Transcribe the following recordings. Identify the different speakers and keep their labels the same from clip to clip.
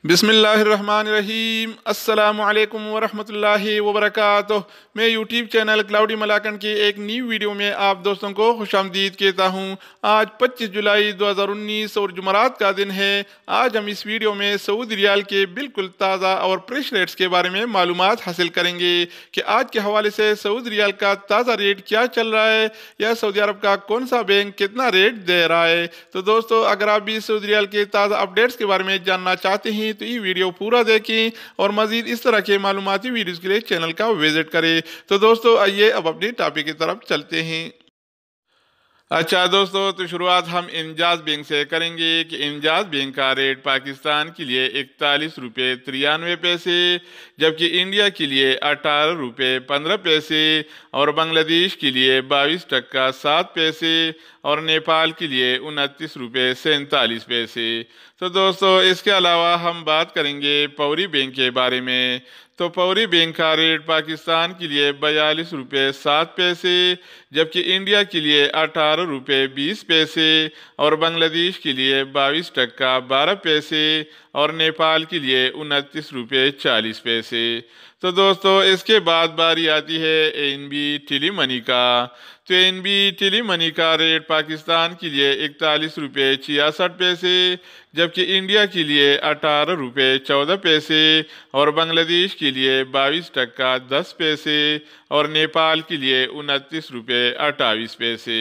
Speaker 1: बिस्मिल्लाहिर्रहमानिर्रहीम अस्सलामु अलैकुम वरहमतुल्लाहि वबरकातुह। मैं यूट्यूब चैनल क्लाउडी मलाकन की एक न्यू वीडियो में आप दोस्तों को खुशामदीद कहता हूँ। आज 25 जुलाई 2019 और जुमरात का दिन है। आज हम इस वीडियो में सऊदी रियाल के बिल्कुल ताज़ा और फ्रेश रेट्स के बारे में मालूमात हासिल करेंगे कि आज के हवाले से सऊदी रियाल का ताज़ा रेट क्या चल रहा है या सऊदी अरब का कौन सा बैंक कितना रेट दे रहा है। तो दोस्तों, अगर आप भी सऊदी रियाल के ताज़ा अपडेट्स के बारे में जानना चाहते हैं तो ये वीडियो पूरा देखें और मजीद इस तरह के मालूमाती वीडियोस के लिए चैनल का विजिट करें। तो दोस्तों, आइए अब अपनी टॉपिक की तरफ चलते हैं। अच्छा दोस्तों, तो शुरुआत हम इंजाज बैंक से करेंगे कि इंजाज बैंक का रेट पाकिस्तान के लिए 41 रुपये 93 पैसे, जबकि इंडिया के लिए 18 रुपये 15 पैसे और बांग्लादेश के लिए 22 टका 7 पैसे और नेपाल के लिए 29 रुपये 47 पैसे। तो दोस्तों, इसके अलावा हम बात करेंगे पौरी बैंक के बारे में। तो पौरी बैंक का रेट पाकिस्तान के लिए 42 रुपये 7 पैसे, जबकि इंडिया के लिए 18 रुपये 20 पैसे और बांग्लादेश के लिए 22 टका 12 पैसे और नेपाल के लिए 29 रुपये 40 पैसे। तो दोस्तों, इसके बाद बारी आती है एनबी टेली मनी का। तो एनबी टेली मनी का रेट पाकिस्तान के लिए 41 रुपये 66 पैसे, जबकि इंडिया के लिए 18 रुपये 14 पैसे और बांग्लादेश के लिए 22 टका 10 पैसे और नेपाल के लिए 29 रुपये 28 पैसे।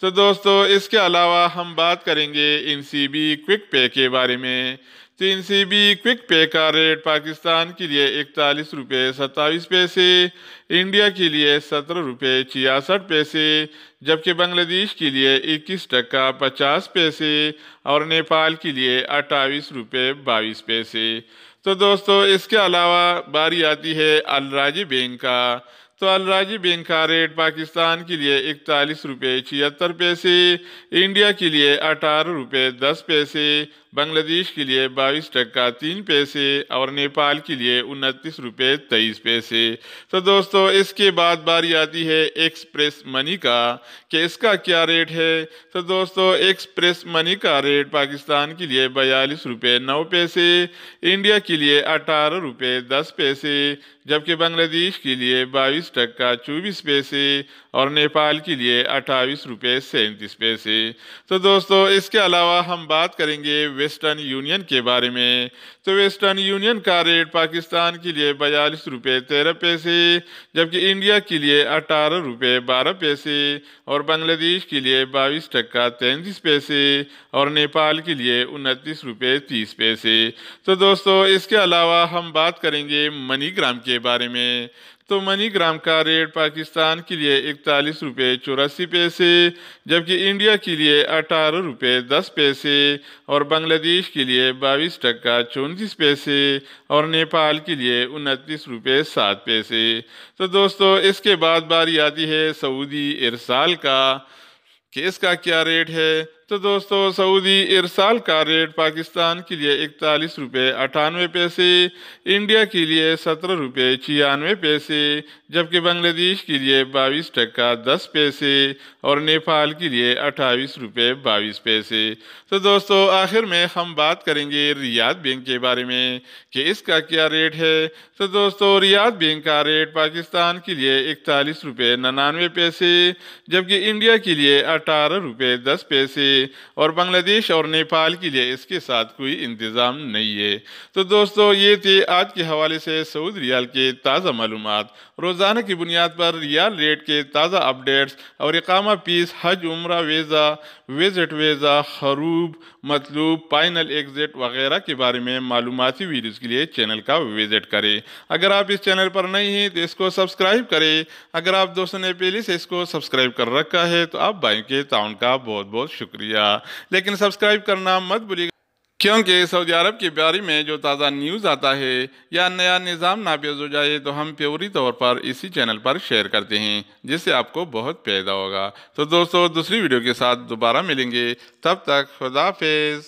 Speaker 1: तो दोस्तों, इसके अलावा हम बात करेंगे एनसीबी क्विक पे के बारे में। तो एनसीबी क्विक पे का रेट पाकिस्तान के लिए 41 रुपये 27 पैसे, इंडिया के लिए 17 रुपये 66 पैसे, जबकि बांग्लादेश के लिए 21 टका 50 पैसे और नेपाल के लिए 28 रुपये 22 पैसे। तो दोस्तों, इसके अलावा बारी आती है अल राजी बैंक का। तो अल राजी बैंक का रेट पाकिस्तान के लिए 41 रुपये 76 पैसे, इंडिया के लिए 18 रुपये 10 पैसे, बांग्लादेश के लिए 22 टका 3 पैसे और नेपाल के लिए 29 रुपये 23 पैसे। तो दोस्तों, इसके बाद बारी आती है एक्सप्रेस मनी का कि इसका क्या रेट है। तो दोस्तों, एक्सप्रेस मनी का रेट पाकिस्तान के लिए 42 रुपये 9 पैसे, इंडिया के लिए 18 रुपये 10 पैसे, जबकि बांग्लादेश के लिए 22 टका 24 पैसे और नेपाल के लिए 28 रुपये 37 पैसे। तो दोस्तों, इसके अलावा हम बात करेंगे वेस्टर्न यूनियन के बारे में। तो वेस्टर्न यूनियन का रेट पाकिस्तान के लिए 42 रुपये 13 पैसे, जबकि इंडिया के लिए 18 रुपये 12 पैसे और बांग्लादेश के लिए 22 टका 33 पैसे और नेपाल के लिए 29 रुपये 30 पैसे। तो दोस्तों, इसके अलावा हम बात करेंगे मनीग्राम के बारे में। तो मनीग्राम का रेट पाकिस्तान के लिए 41 रुपये 84 पैसे, जबकि इंडिया के लिए 18 रुपये 10 पैसे और बांग्लादेश के लिए 22 टका 34 पैसे और नेपाल के लिए 29 रुपये 7 पैसे। तो दोस्तों, इसके बाद बारी आती है सऊदी इरसाल का कि इसका क्या रेट है। तो दोस्तों, सऊदी इरसाल का रेट पाकिस्तान के लिए 41 रुपये 98 पैसे, इंडिया के लिए 17 रुपये 96 पैसे, जबकि बांग्लादेश के लिए 22 टका 10 पैसे और नेपाल के लिए 28 रुपये 22 पैसे। तो दोस्तों, आखिर में हम बात करेंगे रियाद बैंक के बारे में कि इसका क्या रेट है। तो दोस्तों, रियाद बैंक का रेट पाकिस्तान के लिए 41 रुपये 99 पैसे, जबकि इंडिया के लिए 18 रुपये 10 पैसे और बांग्लादेश और नेपाल के लिए इसके साथ कोई इंतज़ाम नहीं है। तो दोस्तों, ये थे आज के हवाले से सऊदी रियाल के ताज़ा मालूमात। रोज़ाना की बुनियाद पर रियाल रेट के ताज़ा अपडेट्स और इकामा फीस, हज उम्रा वीज़ा, विजिट वीज़ा, हरूब, मतलूब, फाइनल एग्जिट वगैरह के बारे में मालूमाती वीडियोज़ के लिए चैनल का विजिट करें। अगर आप इस चैनल पर नए हैं तो इसको सब्सक्राइब करें। अगर आप दोस्तों ने पहले से इसको सब्सक्राइब कर रखा है तो आप भाई के ताउन का बहुत बहुत शुक्रिया, लेकिन सब्सक्राइब करना मत भूलिएगा, क्योंकि सऊदी अरब के बारे में जो ताज़ा न्यूज़ आता है या नया निज़ाम नाफिज हो जाए तो हम फौरी तौर पर इसी चैनल पर शेयर करते हैं, जिससे आपको बहुत फ़ायदा होगा। तो दोस्तों, दूसरी वीडियो के साथ दोबारा मिलेंगे, तब तक खुदा हाफिज़।